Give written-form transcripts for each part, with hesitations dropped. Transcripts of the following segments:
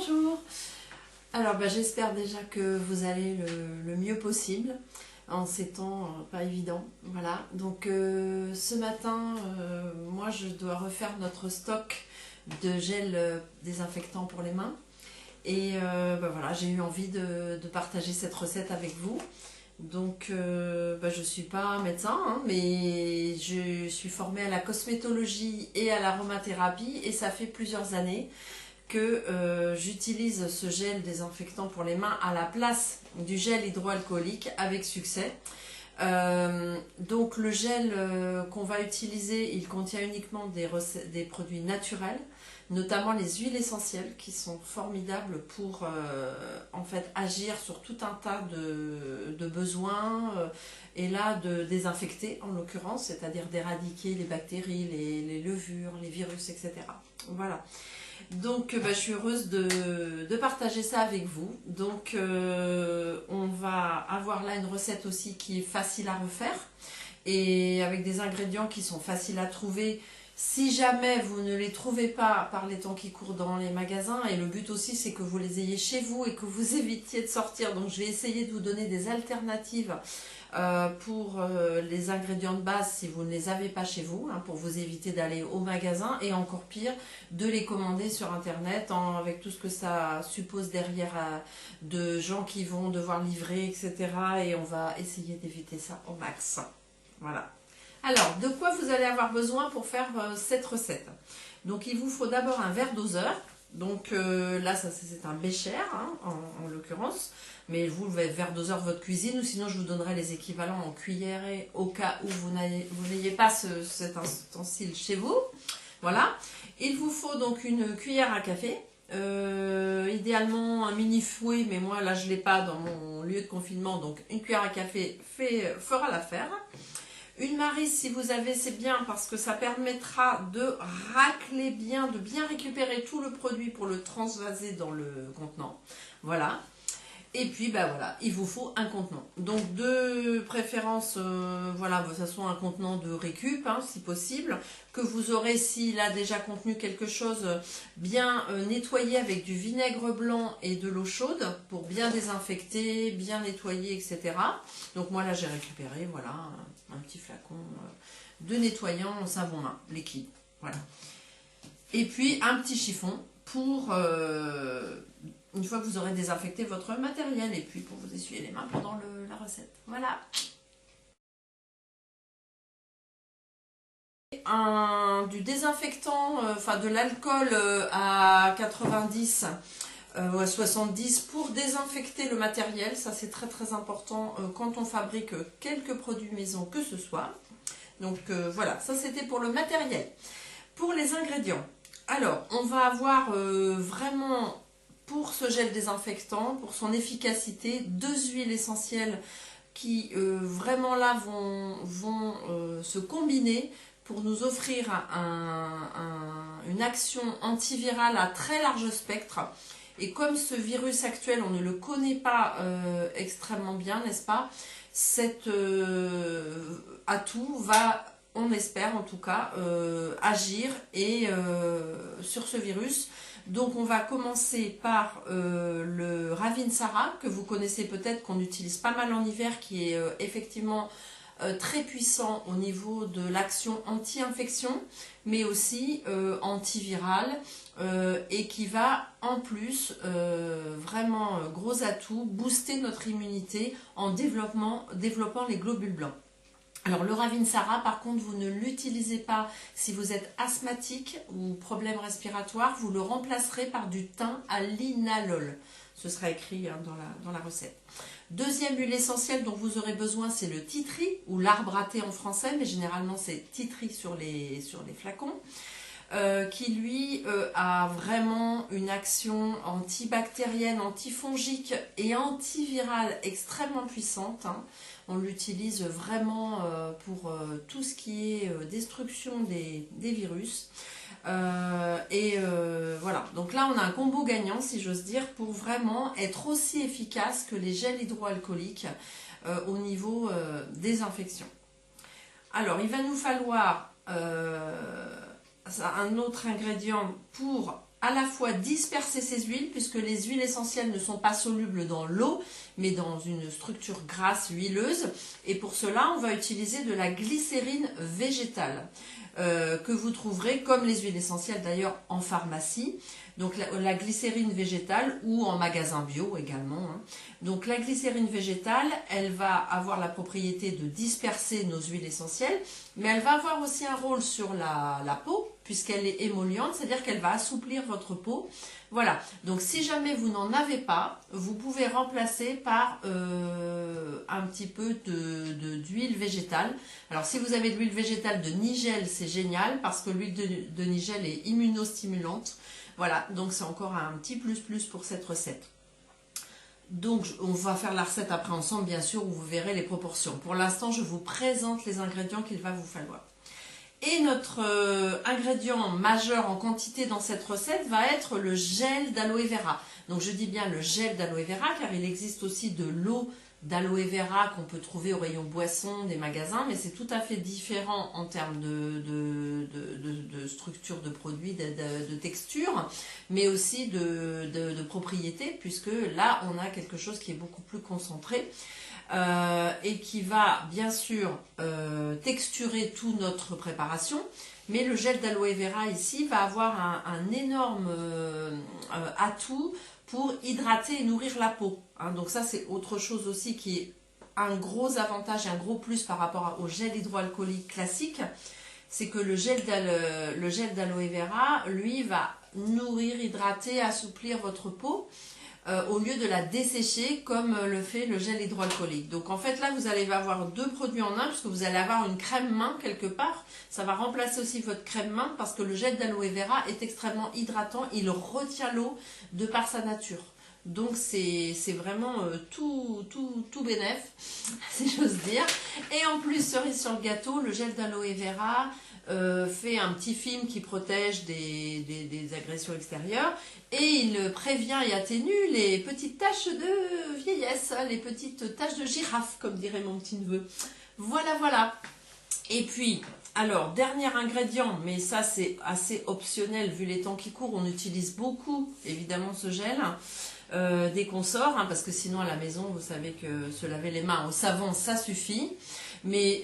Bonjour. Alors j'espère déjà que vous allez le mieux possible en ces temps pas évidents. Voilà, donc ce matin, moi je dois refaire notre stock de gel désinfectant pour les mains. Et voilà, j'ai eu envie de partager cette recette avec vous. Donc je ne suis pas médecin, hein, mais je suis formée à la cosmétologie et à l'aromathérapie et ça fait plusieurs années que j'utilise ce gel désinfectant pour les mains à la place du gel hydroalcoolique avec succès. Donc le gel qu'on va utiliser, il contient uniquement des produits naturels, notamment les huiles essentielles qui sont formidables pour en fait agir sur tout un tas de besoins et là de désinfecter en l'occurrence, c'est-à-dire d'éradiquer les bactéries, les levures, les virus, etc. Voilà. Donc je suis heureuse de partager ça avec vous. Donc on va avoir là une recette aussi qui est facile à refaire et avec des ingrédients qui sont faciles à trouver si jamais vous ne les trouvez pas par les temps qui courent dans les magasins. Et le but aussi c'est que vous les ayez chez vous et que vous évitiez de sortir. Donc je vais essayer de vous donner des alternatives pour les ingrédients de base si vous ne les avez pas chez vous, hein, pour vous éviter d'aller au magasin et encore pire de les commander sur internet avec tout ce que ça suppose derrière de gens qui vont devoir livrer, etc. Et on va essayer d'éviter ça au max. Voilà. Alors, de quoi vous allez avoir besoin pour faire cette recette? Donc il vous faut d'abord un verre doseur. Donc là, c'est un bécher, hein, en l'occurrence. Mais vous, le verre doseur de votre cuisine, ou sinon je vous donnerai les équivalents en cuillerée au cas où vous n'ayez pas cet ustensile chez vous. Voilà. Il vous faut donc une cuillère à café. Idéalement un mini fouet, mais moi là je ne l'ai pas dans mon lieu de confinement. Donc une cuillère à café fera l'affaire. Une maryse, si vous avez, c'est bien parce que ça permettra de racler bien, de bien récupérer tout le produit pour le transvaser dans le contenant. Voilà. Et puis, voilà, il vous faut un contenant. Donc, de préférence, voilà, ça soit un contenant de récup, hein, si possible, que vous aurez, s'il a déjà contenu quelque chose, bien nettoyé avec du vinaigre blanc et de l'eau chaude pour bien désinfecter, bien nettoyer, etc. Donc, moi, là, j'ai récupéré, voilà, un petit flacon de nettoyant savon main liquide. Voilà. Et puis, un petit chiffon pour... une fois que vous aurez désinfecté votre matériel et puis pour vous essuyer les mains pendant la recette. Voilà. Du désinfectant, enfin de l'alcool à 90 ou à 70 pour désinfecter le matériel. Ça c'est très très important quand on fabrique quelques produits maison que ce soit. Donc voilà, ça c'était pour le matériel. Pour les ingrédients, alors on va avoir vraiment... Pour ce gel désinfectant, pour son efficacité, 2 huiles essentielles qui vraiment là vont se combiner pour nous offrir une action antivirale à très large spectre. Et comme ce virus actuel, on ne le connaît pas extrêmement bien, n'est-ce pas? Cet atout va, on espère en tout cas, agir sur ce virus. Donc on va commencer par le Ravinsara, que vous connaissez peut-être, qu'on utilise pas mal en hiver, qui est effectivement très puissant au niveau de l'action anti-infection, mais aussi antivirale, et qui va en plus, vraiment gros atout, booster notre immunité en développant les globules blancs. Alors le Ravinsara, par contre, vous ne l'utilisez pas si vous êtes asthmatique ou problème respiratoire, vous le remplacerez par du thym à linalol. Ce sera écrit hein, dans la recette. Deuxième huile essentielle dont vous aurez besoin, c'est le titri ou l'arbre à thé en français, mais généralement c'est titri sur les flacons. Qui lui a vraiment une action antibactérienne, antifongique et antivirale extrêmement puissante. Hein. On l'utilise vraiment pour tout ce qui est destruction des virus. Voilà, donc là on a un combo gagnant si j'ose dire pour vraiment être aussi efficace que les gels hydroalcooliques au niveau désinfection. Alors il va nous falloir un autre ingrédient pour à la fois disperser ces huiles, puisque les huiles essentielles ne sont pas solubles dans l'eau, mais dans une structure grasse, huileuse. Et pour cela, on va utiliser de la glycérine végétale, que vous trouverez, comme les huiles essentielles d'ailleurs, en pharmacie. Donc la glycérine végétale ou en magasin bio également. Hein. Donc la glycérine végétale, elle va avoir la propriété de disperser nos huiles essentielles, mais elle va avoir aussi un rôle sur la peau, puisqu'elle est émolliente, c'est-à-dire qu'elle va assouplir votre peau. Voilà, donc si jamais vous n'en avez pas, vous pouvez remplacer par un petit peu d'huile végétale. Alors si vous avez de l'huile végétale de nigel, c'est génial, parce que l'huile de nigel est immunostimulante. Voilà, donc c'est encore un petit plus pour cette recette. Donc on va faire la recette après ensemble, bien sûr, où vous verrez les proportions. Pour l'instant, je vous présente les ingrédients qu'il va vous falloir. Et notre ingrédient majeur en quantité dans cette recette va être le gel d'aloe vera. Donc je dis bien le gel d'aloe vera, car il existe aussi de l'eau d'aloe vera qu'on peut trouver au rayon boisson des magasins, mais c'est tout à fait différent en termes de structure de produit, de texture, mais aussi de propriété, puisque là on a quelque chose qui est beaucoup plus concentré et qui va bien sûr texturer toute notre préparation. Mais le gel d'aloe vera ici va avoir un énorme atout pour hydrater et nourrir la peau. Hein. Donc ça, c'est autre chose aussi qui est un gros avantage et un gros plus par rapport au gel hydroalcoolique classique. C'est que le gel d'aloe vera, lui, va nourrir, hydrater, assouplir votre peau au lieu de la dessécher comme le fait le gel hydroalcoolique. Donc en fait là vous allez avoir deux produits en un, puisque vous allez avoir une crème main quelque part. Ça va remplacer aussi votre crème main, parce que le gel d'aloe vera est extrêmement hydratant, il retient l'eau de par sa nature. Donc c'est vraiment tout bénef, si j'ose dire. Et en plus, cerise sur le gâteau, le gel d'aloe vera fait un petit film qui protège des agressions extérieures, et il prévient et atténue les petites taches de vieillesse, les petites taches de girafe, comme dirait mon petit neveu. Voilà, voilà. Et puis, alors, dernier ingrédient, mais ça c'est assez optionnel vu les temps qui courent, on utilise beaucoup évidemment ce gel. Dès qu'on sort, hein, parce que sinon à la maison, vous savez que se laver les mains au savon, ça suffit. Mais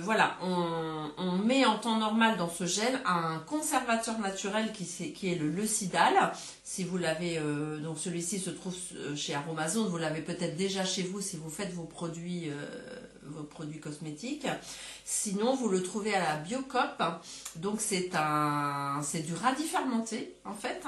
voilà, on met en temps normal dans ce gel un conservateur naturel qui est le Leucidal. Si vous l'avez, donc celui-ci se trouve chez Aromazone, vous l'avez peut-être déjà chez vous si vous faites vos produits cosmétiques. Sinon, vous le trouvez à la Biocop. Donc c'est du radis fermenté en fait.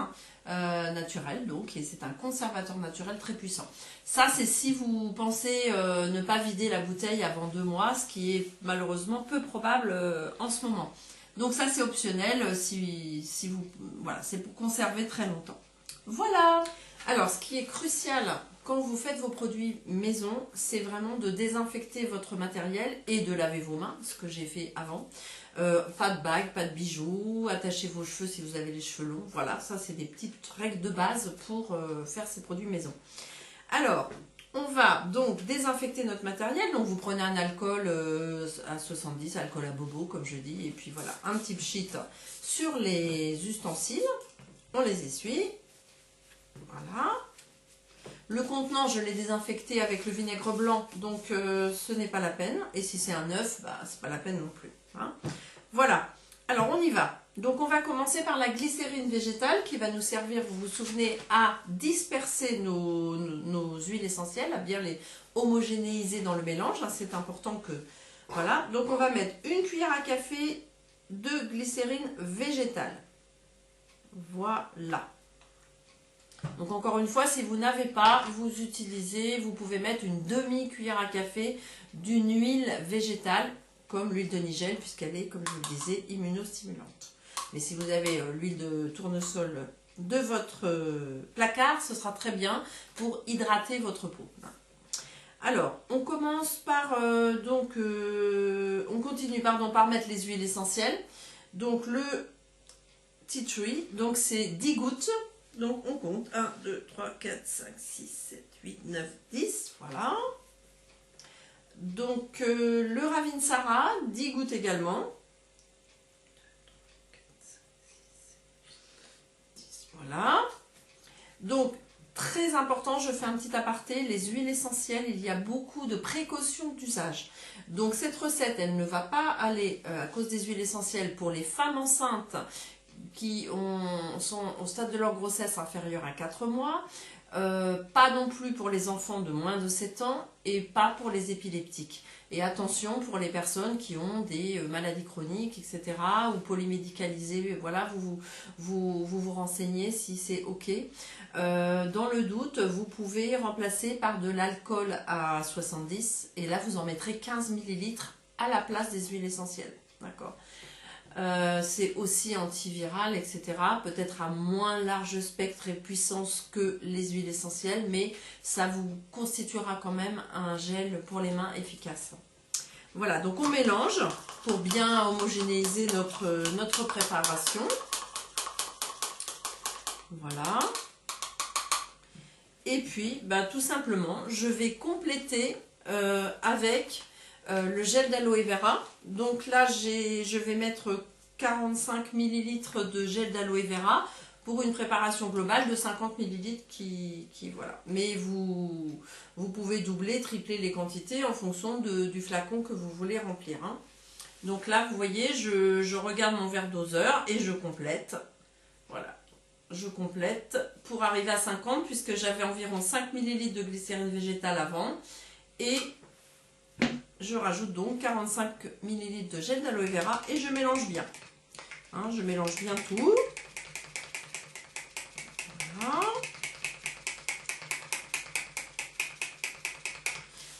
Naturel donc, et c'est un conservateur naturel très puissant. Ça c'est si vous pensez ne pas vider la bouteille avant 2 mois, ce qui est malheureusement peu probable en ce moment. Donc ça c'est optionnel si vous, voilà, c'est pour conserver très longtemps. Voilà. Alors ce qui est crucial quand vous faites vos produits maison, c'est vraiment de désinfecter votre matériel et de laver vos mains, ce que j'ai fait avant. Pas de bagues, pas de bijoux, attachez vos cheveux si vous avez les cheveux longs. Voilà, ça c'est des petites règles de base pour faire ces produits maison. Alors, on va donc désinfecter notre matériel. Donc vous prenez un alcool à 70, alcool à bobo comme je dis, et puis voilà, un petit pchit sur les ustensiles. On les essuie. Voilà. Le contenant, je l'ai désinfecté avec le vinaigre blanc, donc ce n'est pas la peine. Et si c'est un œuf, bah, c'est pas la peine non plus. Hein. Voilà. Alors on y va. Donc on va commencer par la glycérine végétale qui va nous servir, vous vous souvenez, à disperser nos huiles essentielles, à bien les homogénéiser dans le mélange. Hein. C'est important que... Voilà. Donc on va mettre une cuillère à café de glycérine végétale. Voilà. Donc encore une fois, si vous n'avez pas, vous pouvez mettre une demi-cuillère à café d'une huile végétale, comme l'huile de nigel, puisqu'elle est, comme je vous le disais, immunostimulante. Mais si vous avez l'huile de tournesol de votre placard, ce sera très bien pour hydrater votre peau. Alors, on commence par, on continue par mettre les huiles essentielles. Donc le tea tree, donc c'est 10 gouttes. Donc on compte 1, 2, 3, 4, 5, 6, 7, 8, 9, 10, voilà. Donc le Ravinsara, 10 gouttes également. Voilà. Donc, très important, je fais un petit aparté, les huiles essentielles, il y a beaucoup de précautions d'usage. Donc cette recette, elle ne va pas aller, à cause des huiles essentielles, pour les femmes enceintes qui sont au stade de leur grossesse inférieur à 4 mois, pas non plus pour les enfants de moins de 7 ans et pas pour les épileptiques. Et attention pour les personnes qui ont des maladies chroniques, etc. ou polymédicalisées, voilà, vous renseignez si c'est OK. Dans le doute, vous pouvez remplacer par de l'alcool à 70 et là vous en mettrez 15 ml à la place des huiles essentielles. D'accord. C'est aussi antiviral, etc. Peut-être à moins large spectre et puissance que les huiles essentielles, mais ça vous constituera quand même un gel pour les mains efficace. Voilà, donc on mélange pour bien homogénéiser notre préparation. Voilà. Et puis, bah, tout simplement, je vais compléter avec le gel d'aloe vera. Donc là, je vais mettre 45 ml de gel d'aloe vera pour une préparation globale de 50 ml voilà. Mais vous pouvez doubler, tripler les quantités en fonction du flacon que vous voulez remplir. Hein. Donc là, vous voyez, je regarde mon verre doseur et je complète. Voilà. Je complète pour arriver à 50 puisque j'avais environ 5 ml de glycérine végétale avant. Et je rajoute donc 45 ml de gel d'aloe vera et je mélange bien. Hein, je mélange bien tout. Voilà.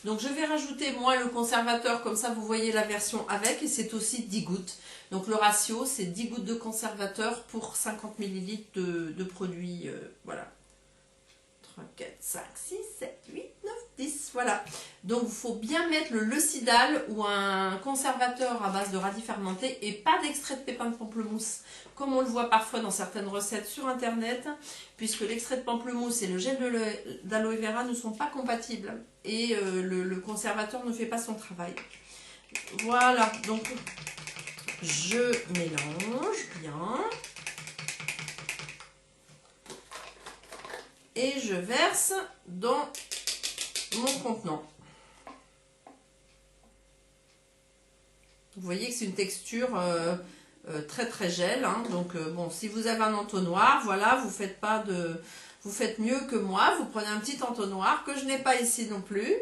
Donc je vais rajouter moi le conservateur, comme ça vous voyez la version avec, et c'est aussi 10 gouttes. Donc le ratio c'est 10 gouttes de conservateur pour 50 ml de produits. Voilà. 3, 4, 5, 6, 7, 8, 9, 10. Voilà. Donc il faut bien mettre le Lucidal ou un conservateur à base de radis fermenté et pas d'extrait de pépins de pamplemousse, comme on le voit parfois dans certaines recettes sur internet, puisque l'extrait de pamplemousse et le gel d'aloe vera ne sont pas compatibles et le conservateur ne fait pas son travail. Voilà, donc je mélange bien. Et je verse dans mon contenant. Vous voyez que c'est une texture très très gel. Hein. Donc bon, si vous avez un entonnoir, voilà, vous faites mieux que moi. Vous prenez un petit entonnoir que je n'ai pas ici non plus.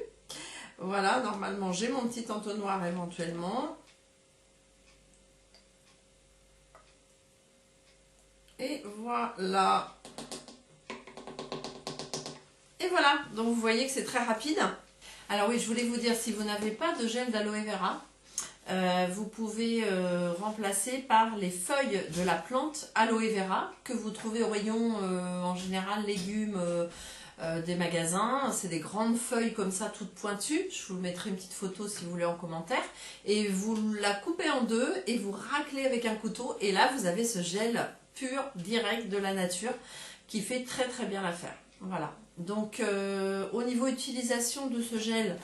Voilà, normalement j'ai mon petit entonnoir éventuellement. Et voilà. Et voilà, donc vous voyez que c'est très rapide. Alors oui, je voulais vous dire, si vous n'avez pas de gel d'aloe vera, vous pouvez remplacer par les feuilles de la plante aloe vera que vous trouvez au rayon en général légumes des magasins. C'est des grandes feuilles comme ça, toutes pointues. Je vous mettrai une petite photo si vous voulez en commentaire. Et vous la coupez en deux et vous raclez avec un couteau. Et là, vous avez ce gel pur, direct de la nature qui fait très très bien l'affaire. Voilà. Donc au niveau utilisation de ce gel,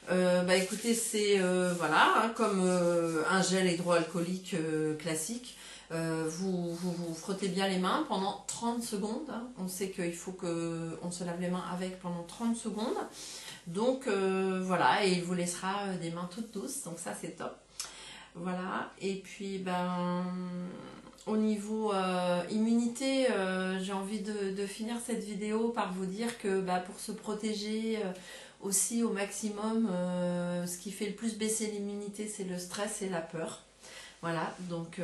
bah écoutez, c'est voilà, hein, comme un gel hydroalcoolique classique. Vous frottez bien les mains pendant 30 secondes. Hein. On sait qu'il faut qu'on se lave les mains avec pendant 30 secondes. Donc voilà, et il vous laissera des mains toutes douces. Donc ça c'est top. Voilà, et puis ben au niveau immunité, j'ai envie de finir cette vidéo par vous dire que bah, pour se protéger aussi au maximum, ce qui fait le plus baisser l'immunité, c'est le stress et la peur. Voilà, donc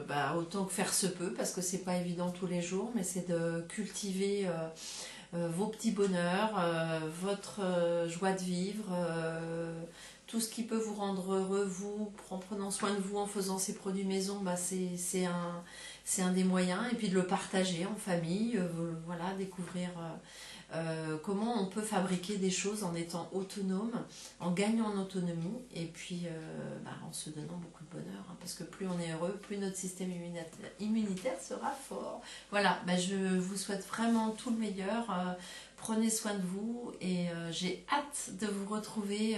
bah, autant que faire se peut, parce que c'est pas évident tous les jours, mais c'est de cultiver vos petits bonheurs, votre joie de vivre, tout ce qui peut vous rendre heureux, vous, en prenant soin de vous, en faisant ces produits maison, bah c'est un des moyens. Et puis de le partager en famille, voilà, découvrir comment on peut fabriquer des choses en étant autonome, en gagnant en autonomie, et puis bah, en se donnant beaucoup de bonheur. Hein, parce que plus on est heureux, plus notre système immunitaire sera fort. Voilà, bah, je vous souhaite vraiment tout le meilleur prenez soin de vous et j'ai hâte de vous retrouver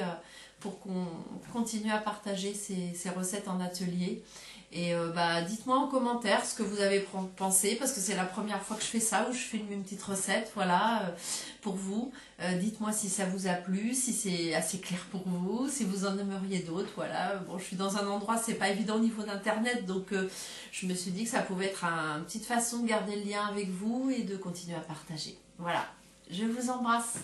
pour qu'on continue à partager ces recettes en atelier. Et dites-moi en commentaire ce que vous avez pensé, parce que c'est la première fois que je fais ça, où je filme une petite recette, voilà, pour vous. Dites-moi si ça vous a plu, si c'est assez clair pour vous, si vous en aimeriez d'autres, voilà. Bon, je suis dans un endroit, c'est pas évident au niveau d'internet, donc je me suis dit que ça pouvait être une petite façon de garder le lien avec vous et de continuer à partager. Voilà, je vous embrasse.